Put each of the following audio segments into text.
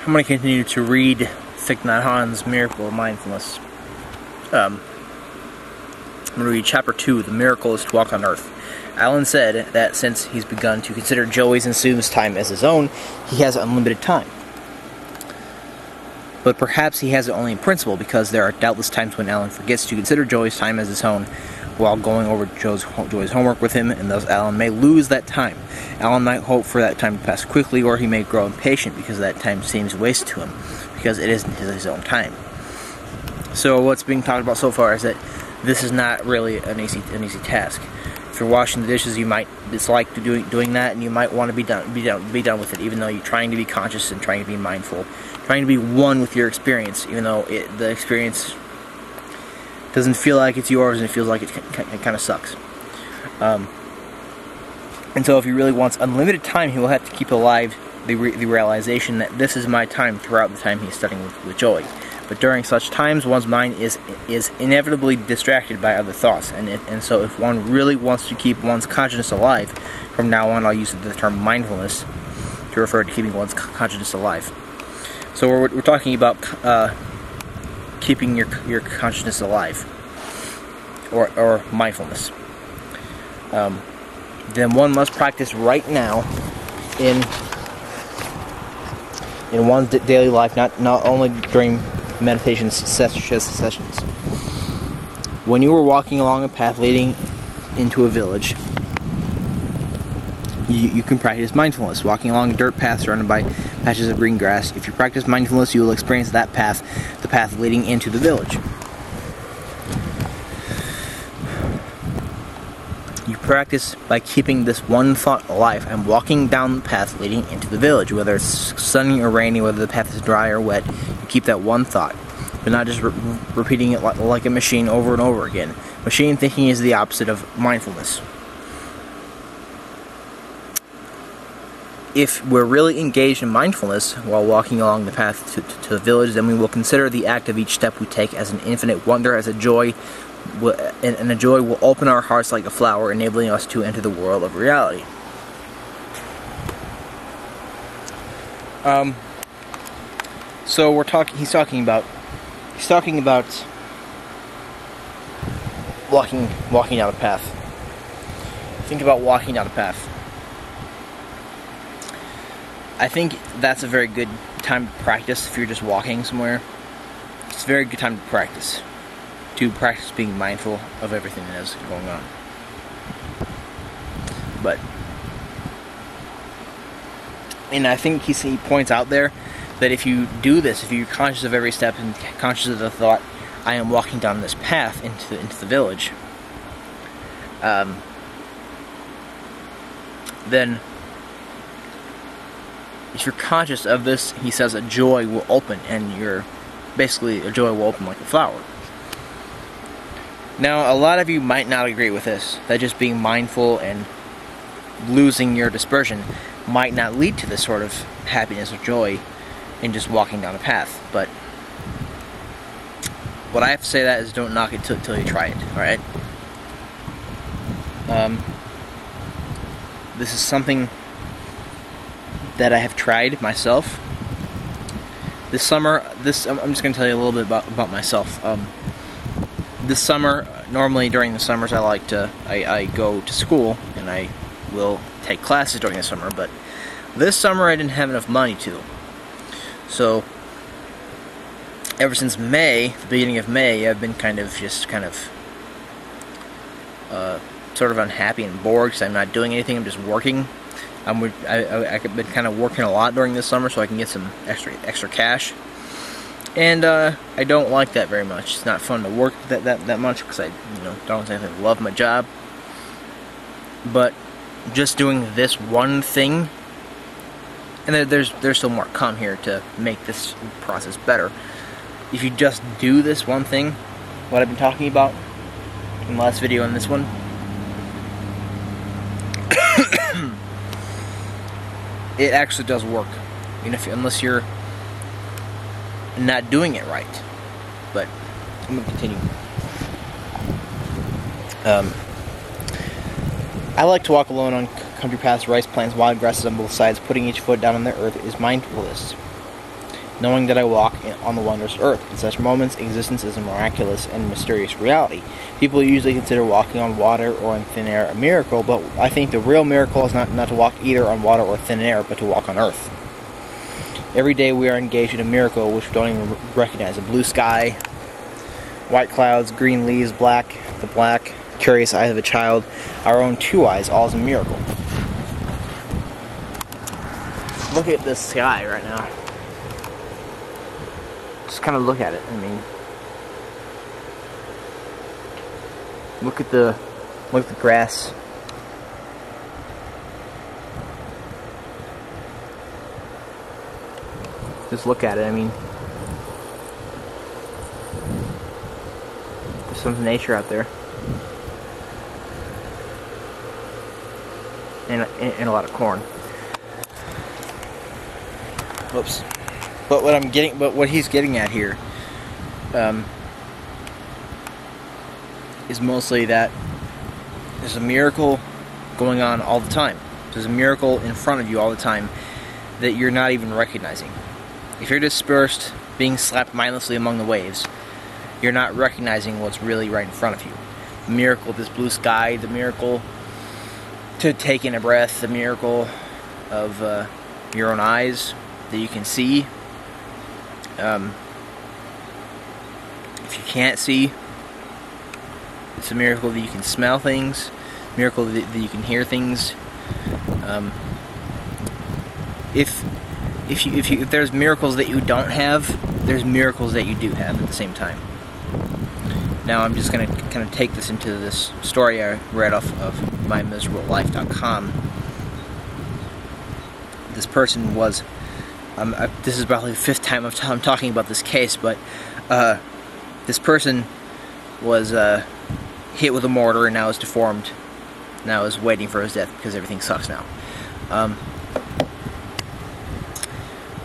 I'm going to continue to read Thich Nhat Hanh's Miracle of Mindfulness. I'm going to read Chapter 2, The Miracle is to Walk on Earth. Alan said that since he's begun to consider Joey's and Sue's time as his own, he has unlimited time. But perhaps he has it only in principle, because there are doubtless times when Alan forgets to consider Joey's time as his own while going over Joey's homework with him, and thus Alan may lose that time. Alan might hope for that time to pass quickly, or he may grow impatient because that time seems wasted to him, because it isn't his own time. So what's being talked about so far is that this is not really an easy task. If you're washing the dishes, you might dislike doing that, and you might want to be done with it, even though you're trying to be conscious and trying to be mindful, trying to be one with your experience, even though the experience doesn't feel like it's yours and it feels like it kind of sucks. And so if he really wants unlimited time, he will have to keep alive the realization that this is my time throughout the time he's studying with Joey. But during such times, one's mind is inevitably distracted by other thoughts, and so if one really wants to keep one's consciousness alive, from now on I'll use the term mindfulness to refer to keeping one's consciousness alive. So we're talking about keeping your consciousness alive, or mindfulness. Then one must practice right now in one's daily life, not only during meditation sessions. When you were walking along a path leading into a village, you can practice mindfulness, walking along a dirt path surrounded by patches of green grass. If you practice mindfulness, you will experience that path, the path leading into the village. You practice by keeping this one thought alive and walking down the path leading into the village. Whether it's sunny or rainy, whether the path is dry or wet, you keep that one thought, but not just repeating it like a machine over and over again. Machine thinking is the opposite of mindfulness. If we're really engaged in mindfulness while walking along the path to the village, then we will consider the act of each step we take as an infinite wonder, as a joy, and the joy will open our hearts like a flower, enabling us to enter the world of reality. So he's talking about walking down a path. Think about walking down a path. I think that's a very good time to practice if you're just walking somewhere. It's a very good time to practice being mindful of everything that is going on. And I think he points out there that if you do this, if you're conscious of every step and conscious of the thought, I am walking down this path into the village, then if you're conscious of this, he says a joy will open, and a joy will open like a flower. Now, a lot of you might not agree with this, that just being mindful and losing your dispersion might not lead to this sort of happiness or joy in just walking down a path. But what I have to say that is, don't knock it till you try it, alright? This is something that I have tried myself. This summer, I'm just going to tell you a little bit about myself. This summer, normally during the summers, I go to school, and I will take classes during the summer, but this summer I didn't have enough money to. So, ever since May, the beginning of May, I've been kind of sort of unhappy and bored because I'm not doing anything, I'm just working. I've been kind of working a lot during this summer so I can get some extra cash. And I don't like that very much. It's not fun to work that much because I don't exactly love my job. But just doing this one thing, and there's still more to come here to make this process better. If you just do this one thing, what I've been talking about in the last video and this one, it actually does work. Unless you're not doing it right. But I'm going to continue. I like to walk alone on country paths, rice plains, wild grasses on both sides. Putting each foot down on the earth is mindfulness. knowing that I walk on the wondrous earth. In such moments, existence is a miraculous and mysterious reality. People usually consider walking on water or in thin air a miracle, but I think the real miracle is not to walk either on water or thin air, but to walk on earth. Every day we are engaged in a miracle which we don't even recognize. A blue sky, white clouds, green leaves, the black, curious eyes of a child, our own two eyes, all is a miracle. Look at this sky right now. Just kind of look at it. I mean, look at the grass. Just look at it. I mean, there's some nature out there, and a lot of corn. Whoops. But what he's getting at here, is mostly that there's a miracle going on all the time. There's a miracle in front of you all the time that you're not even recognizing. If you're dispersed, being slapped mindlessly among the waves, you're not recognizing what's really right in front of you. The miracle of this blue sky, the miracle to take in a breath, the miracle of your own eyes that you can see. If you can't see, it's a miracle that you can smell things, miracle that you can hear things. If there's miracles that you don't have, there's miracles that you do have at the same time. Now I'm just going to kind of take this into this story I read off of mymiserablelife.com. This person was, this is probably the fifth time I'm talking about this case, but this person was hit with a mortar and now is deformed. Now is waiting for his death because everything sucks now.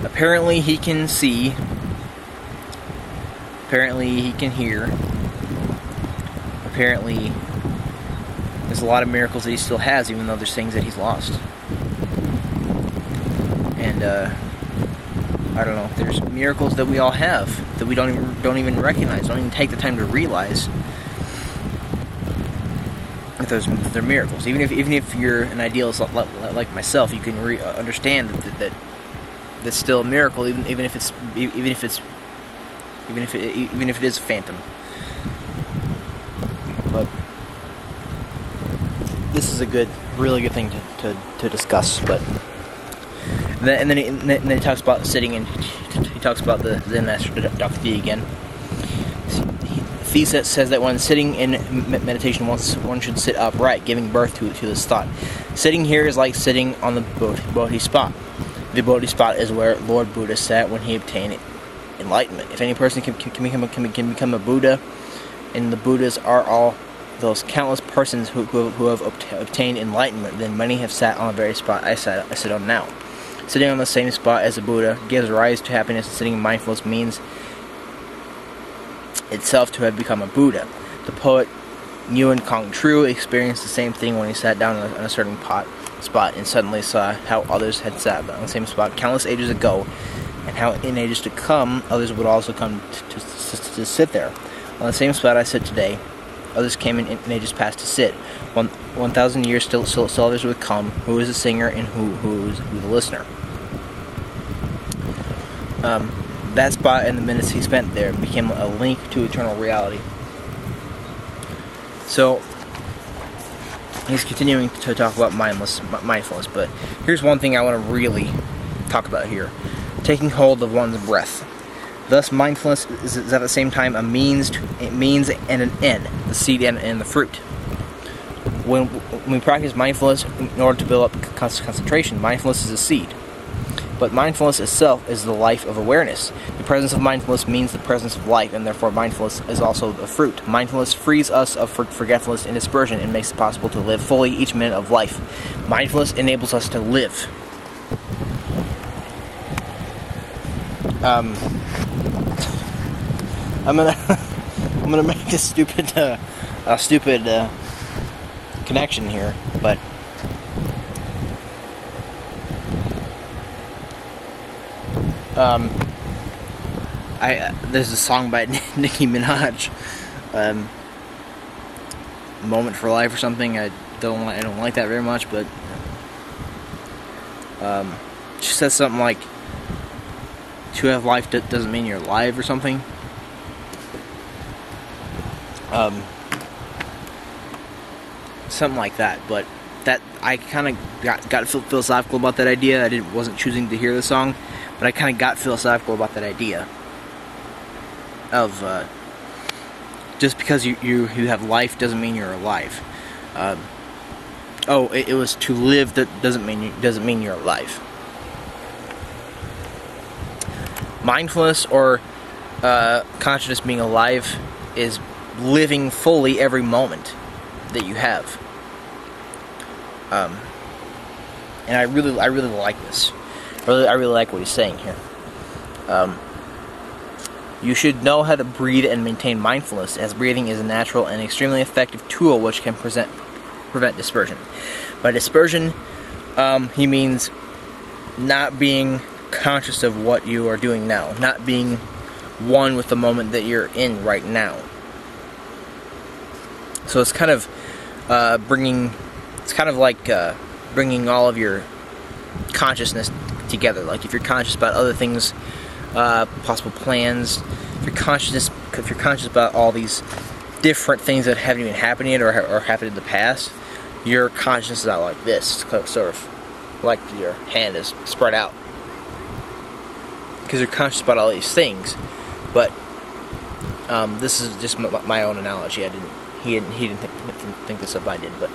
Apparently he can see. Apparently he can hear. Apparently there's a lot of miracles that he still has, even though there's things that he's lost. And I don't know. There's miracles that we all have that we don't even recognize, don't even take the time to realize that they're miracles. Even if you're an idealist like myself, you can understand that that's still a miracle, even if it is a phantom. But this is a really good thing to discuss. But and then he talks about sitting, and he talks about the Zen master Dr. Thie again. Thie says that when sitting in meditation, one should sit upright, giving birth to this thought. Sitting here is like sitting on the Bodhi spot. The Bodhi spot is where Lord Buddha sat when he obtained enlightenment. If any person can become a Buddha, and the Buddhas are all those countless persons who have obtained enlightenment, then many have sat on the very spot I sit on now. Sitting on the same spot as a Buddha gives rise to happiness, and sitting in mindfulness means itself to have become a Buddha. The poet Nguyen Quang Tru experienced the same thing when he sat down on a certain spot and suddenly saw how others had sat on the same spot countless ages ago, and how in ages to come others would also come to sit there. On the same spot I sit today, others came in ages past to sit. 1,000 years still others would come. Who is the singer and who the listener? That spot and the minutes he spent there became a link to eternal reality. So he's continuing to talk about mindfulness, but here's one thing I want to really talk about here: taking hold of one's breath. Thus, mindfulness is at the same time a means and an end, the seed and the fruit. When we practice mindfulness in order to build up concentration, mindfulness is a seed. But mindfulness itself is the life of awareness. The presence of mindfulness means the presence of life, and therefore mindfulness is also the fruit. Mindfulness frees us of forgetfulness and dispersion and makes it possible to live fully each minute of life. Mindfulness enables us to live. I'm gonna make this stupid connection here, but There's a song by Nicki Minaj, "Moment for Life" or something. I don't like that very much, but she says something like, "To have life doesn't mean you're alive" or something. Something like that. But that I kind of got philosophical about that idea. I wasn't choosing to hear the song, but I kind of got philosophical about that idea of just because you have life doesn't mean you're alive. It was to live that doesn't mean you're alive. Mindfulness or consciousness being alive is living fully every moment that you have. And I really like this. I really like what he's saying here. You should know how to breathe and maintain mindfulness, as breathing is a natural and extremely effective tool which can prevent dispersion. By dispersion, he means not being conscious of what you are doing now, not being one with the moment that you're in right now. So it's kind of bringing all of your consciousness together. Like if you're conscious about other things, possible plans, if you're conscious about all these different things that haven't even happened yet or happened in the past, your consciousness is out like this, sort of like your hand is spread out, because you're conscious about all these things. But this is just my own analogy. He didn't think this up. I did, but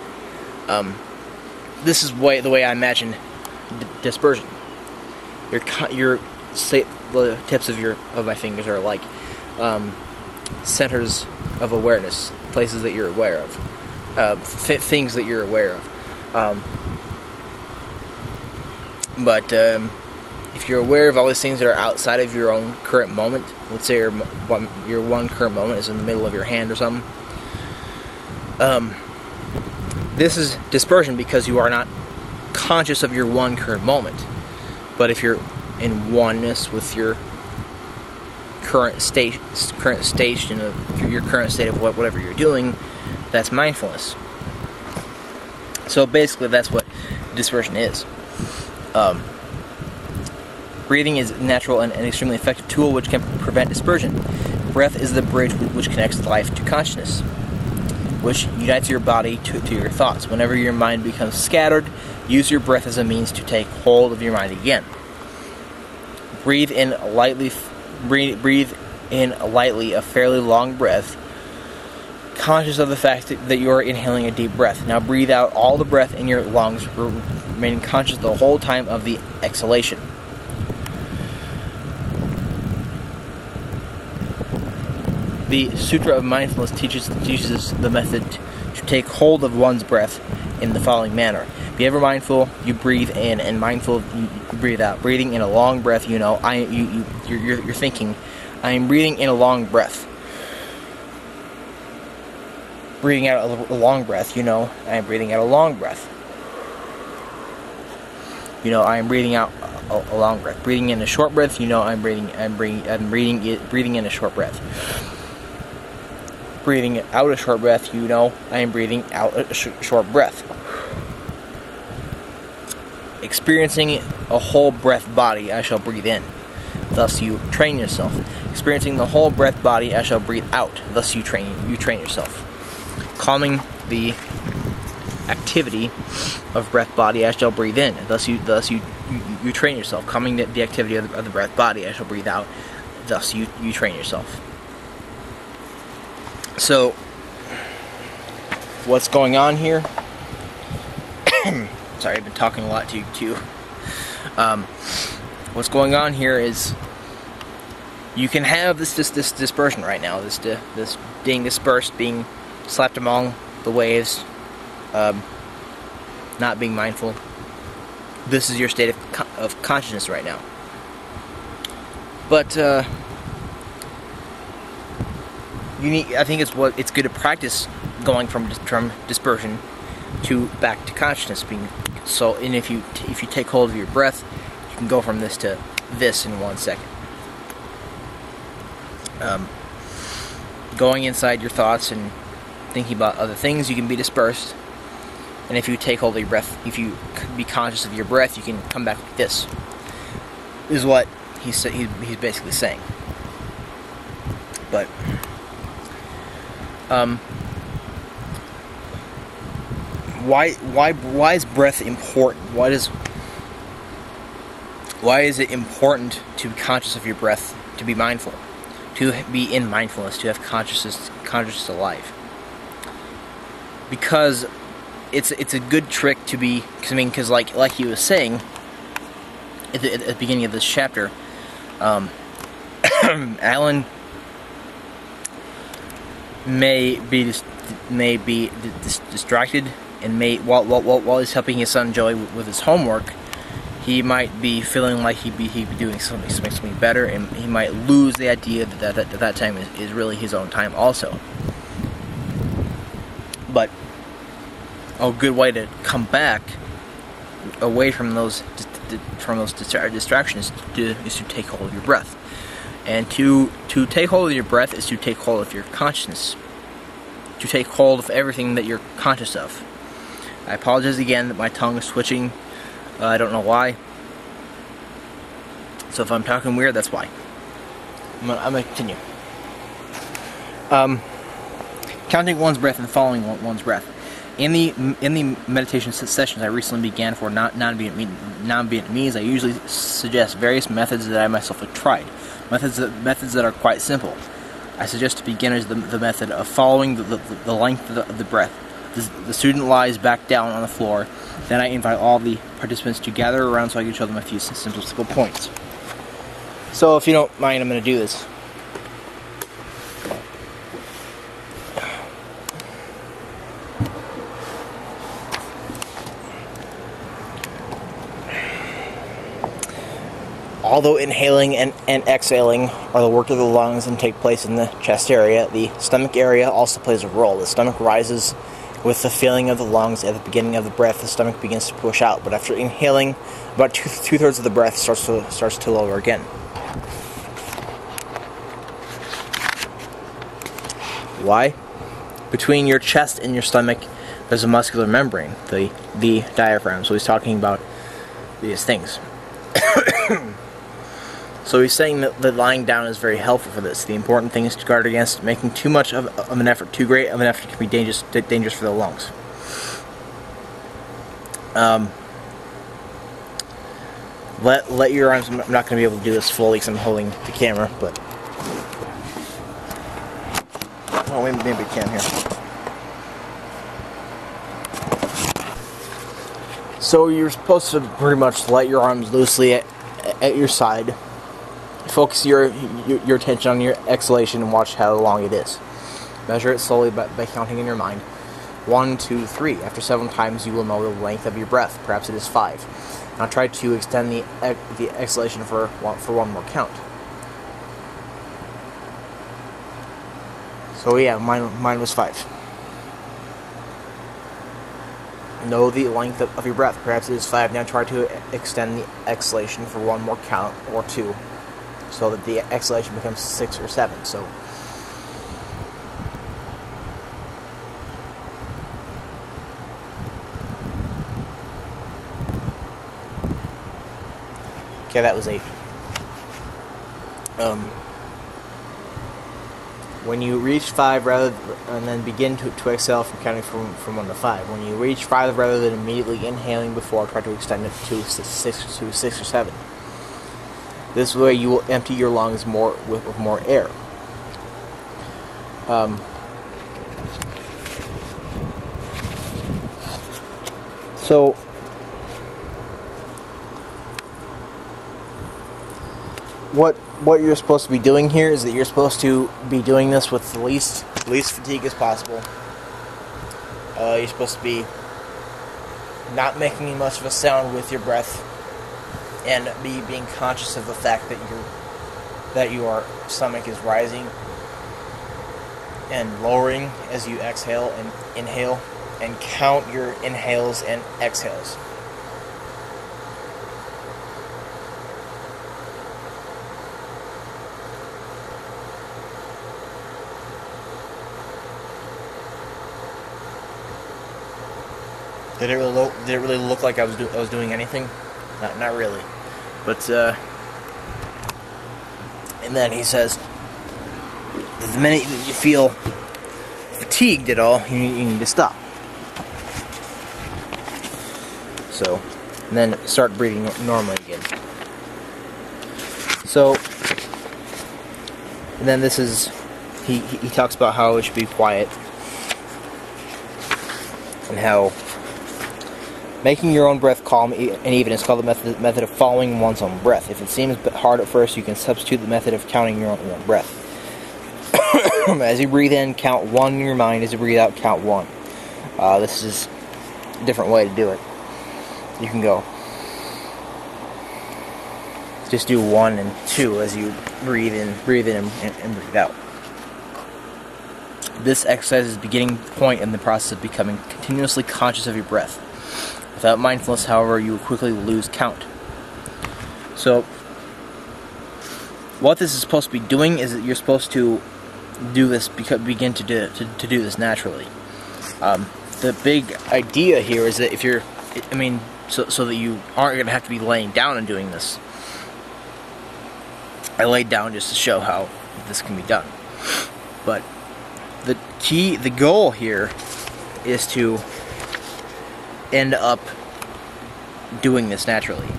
this is the way I imagine dispersion. The tips of my fingers are like centers of awareness, places that you're aware of, things that you're aware of. But if you're aware of all these things that are outside of your own current moment, let's say your one current moment is in the middle of your hand or something, this is dispersion because you are not conscious of your one current moment. But if you're in oneness with your current state of whatever you're doing, that's mindfulness. So basically, that's what dispersion is. Breathing is a natural and an extremely effective tool which can prevent dispersion. Breath is the bridge which connects life to consciousness, which unites your body to your thoughts. Whenever your mind becomes scattered, use your breath as a means to take hold of your mind again. Breathe in lightly, a fairly long breath, conscious of the fact that you are inhaling a deep breath. Now breathe out all the breath in your lungs, remaining conscious the whole time of the exhalation. The Sutra of Mindfulness teaches the method to take hold of one's breath in the following manner. Be ever mindful, you breathe in, and mindful, you breathe out. Breathing in a long breath, you're thinking, I am breathing in a long breath. Breathing out a long breath, I am breathing out a long breath. I am breathing out a long breath. Breathing in a short breath, I'm breathing in a short breath. Breathing out a short breath, I am breathing out a short breath. Experiencing a whole breath body, I shall breathe in. Thus you train yourself. Experiencing the whole breath body, I shall breathe out. Thus you train yourself. Calming the activity of breath body, I shall breathe in. Thus you train yourself. Calming the activity of the breath body, I shall breathe out. Thus you train yourself. So, what's going on here? Sorry, I've been talking a lot to you too. What's going on here is you can have this dispersion right now, this being dispersed, being slapped among the waves, not being mindful. This is your state of consciousness right now. But I think it's good to practice going from dispersion back to consciousness. And if you take hold of your breath, you can go from this to this in 1 second. Going inside your thoughts and thinking about other things, you can be dispersed. And if you take hold of your breath, if you be conscious of your breath, you can come back like this. This is what he's basically saying. But why is breath important? Why is it important to be conscious of your breath, to be mindful, to be in mindfulness, to have consciousness alive? Because it's a good trick to be, because like he was saying at the beginning of this chapter, Alan may be distracted, and while he's helping his son Joey with his homework, he might be feeling like he'd be doing something better, and he might lose the idea that time is really his own time also. But a good way to come back away from those distractions is to take hold of your breath. And to take hold of your breath is to take hold of your consciousness. To take hold of everything that you're conscious of. I apologize again that my tongue is switching. I don't know why. So if I'm talking weird, that's why. I'm gonna continue. Counting one's breath and following one's breath. In the meditation sessions I recently began for non-Vietnamese, I usually suggest various methods that I myself have tried. Methods that are quite simple. I suggest to beginners the method of following the length of the breath. The student lies back down on the floor. Then I invite all the participants to gather around so I can show them a few simple points. So if you don't mind, I'm going to do this. Although inhaling and exhaling are the work of the lungs and take place in the chest area, the stomach area also plays a role. The stomach rises with the filling of the lungs. At the beginning of the breath, the stomach begins to push out, but after inhaling, about two-thirds of the breath starts to lower again. Why? Between your chest and your stomach, there's a muscular membrane, the diaphragm. So he's talking about these things. So he's saying that lying down is very helpful for this. The important thing is to guard against making too much of an effort. Too great of an effort can be dangerous for the lungs. Let your arms. I'm not going to be able to do this fully because I'm holding the camera, but well, maybe I can here. So you're supposed to pretty much let your arms loosely at your side. Focus your attention on your exhalation and watch how long it is. Measure it slowly by counting in your mind. 1, 2, 3. After 7 times, you will know the length of your breath. Perhaps it is 5. Now try to extend the exhalation for one more count. So yeah, mine was 5. Know the length of your breath. Perhaps it is 5. Now try to extend the exhalation for one more count or 2, so that the exhalation becomes 6 or 7. So okay, that was 8. When you reach 5, and then begin to exhale from counting from 1 to 5. When you reach 5, rather than immediately inhaling before, try to extend it to 6 or 7. This way, you will empty your lungs with more air. So what you're supposed to be doing here is that you're supposed to be doing this with the least fatigue as possible. You're supposed to be not making much of a sound with your breath, and being conscious of the fact that your stomach is rising and lowering as you exhale and inhale, and count your inhales and exhales. Did it really look like I was doing anything? Not really. But and then he says, the minute you feel fatigued at all, you need to stop. So, and then start breathing normally again. So, and then this is, he talks about how it should be quiet, and how making your own breath calm and even is called the method of following one's own breath. If it seems hard at first, you can substitute the method of counting your own breath. As you breathe in, count 1 in your mind. As you breathe out, count 1. This is a different way to do it. You can go, just do 1 and 2 as you breathe in and breathe out. This exercise is the beginning point in the process of becoming continuously conscious of your breath. Without mindfulness, however, you will quickly lose count. So, what this is supposed to be doing is that you're supposed to do this, begin to do this naturally. The big idea here is that if you're, so that you aren't going to have to be laying down and doing this. I laid down just to show how this can be done. But the goal here is to end up doing this naturally,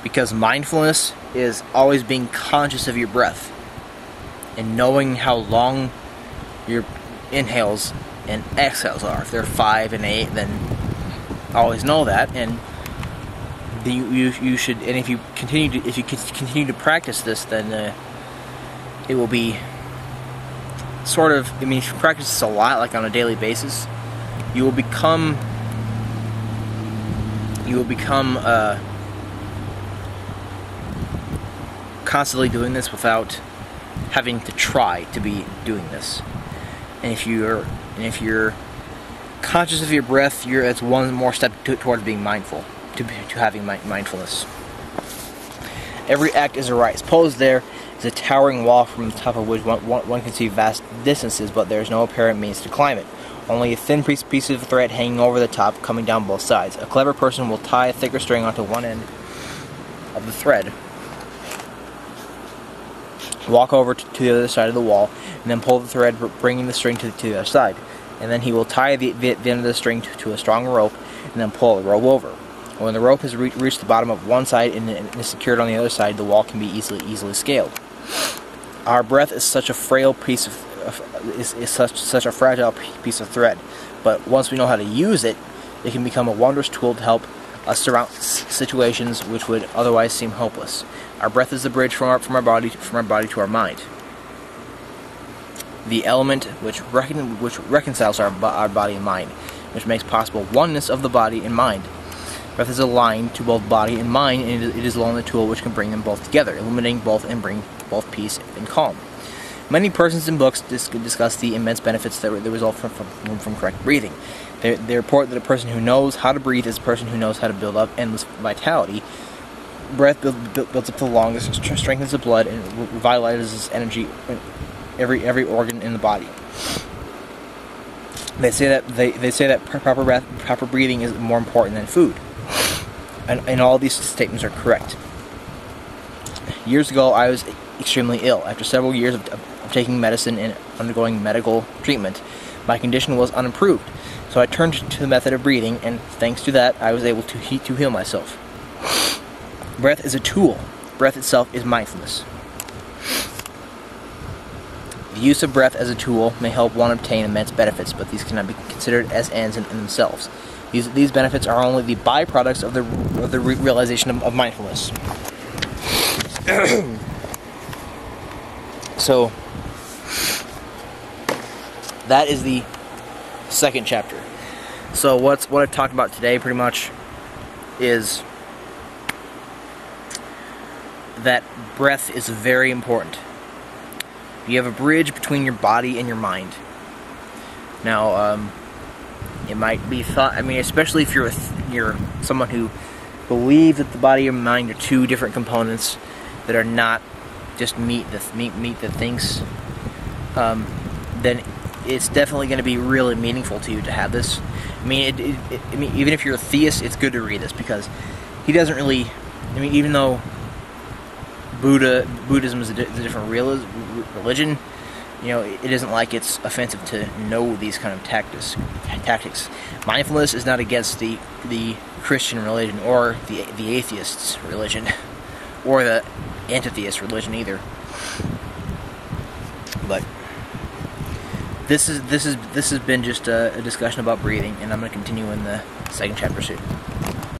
because mindfulness is always being conscious of your breath and knowing how long your inhales and exhales are. If they're 5 and 8, then always know that, and you should. And if you continue to practice this, then it will be sort of. If you practice this a lot, like on a daily basis, you will become constantly doing this without having to try to be doing this. And if you're conscious of your breath, that's one more step towards being mindful, to having mindfulness. Every act is a right. Suppose there is a towering wall from the top of which one can see vast distances, but there is no apparent means to climb it. Only a thin piece of thread hanging over the top, coming down both sides. A clever person will tie a thicker string onto one end of the thread, walk over to the other side of the wall, and then pull the thread, bringing the string to the other side. And then he will tie the end of the string to a strong rope, and then pull the rope over. When the rope has reached the bottom of one side and is secured on the other side, the wall can be easily scaled. Our breath is such a frail piece of such a fragile piece of thread, but once we know how to use it, it can become a wondrous tool to help us surmount situations which would otherwise seem hopeless. Our breath is the bridge from our body to our mind, the element which reconciles our body and mind, which makes possible oneness of the body and mind. Breath is a line to both body and mind, and it is alone the tool which can bring them both together, illuminating both and bring both peace and calm. Many persons and books discuss the immense benefits that result from correct breathing. They report that a person who knows how to breathe is a person who knows how to build up endless vitality. Breath builds up the lungs, strengthens the blood, and revitalizes energy in every organ in the body. They say that proper breathing is more important than food, and all these statements are correct. Years ago, I was extremely ill. After several years of taking medicine and undergoing medical treatment, my condition was unimproved. So I turned to the method of breathing, and thanks to that, I was able to heal myself. Breath is a tool. Breath itself is mindfulness. The use of breath as a tool may help one obtain immense benefits, but these cannot be considered as ends in themselves. These benefits are only the byproducts of the realization of mindfulness. So, that is the second chapter. So what I've talked about today pretty much is that breath is very important. You have a bridge between your body and your mind. Now, it might be thought, especially if you're someone who believes that the body and mind are two different components that are not just meat that thinks, then it's definitely going to be really meaningful to you to have this. I mean, I mean, even if you're a theist, it's good to read this, because he doesn't really. I mean, even though Buddhism is a different religion, you know, it isn't like it's offensive to know these kind of tactics. Mindfulness is not against the Christian religion or the atheists' religion or the antitheist religion either. But this has been just a discussion about breathing, and I'm going to continue in the second chapter soon.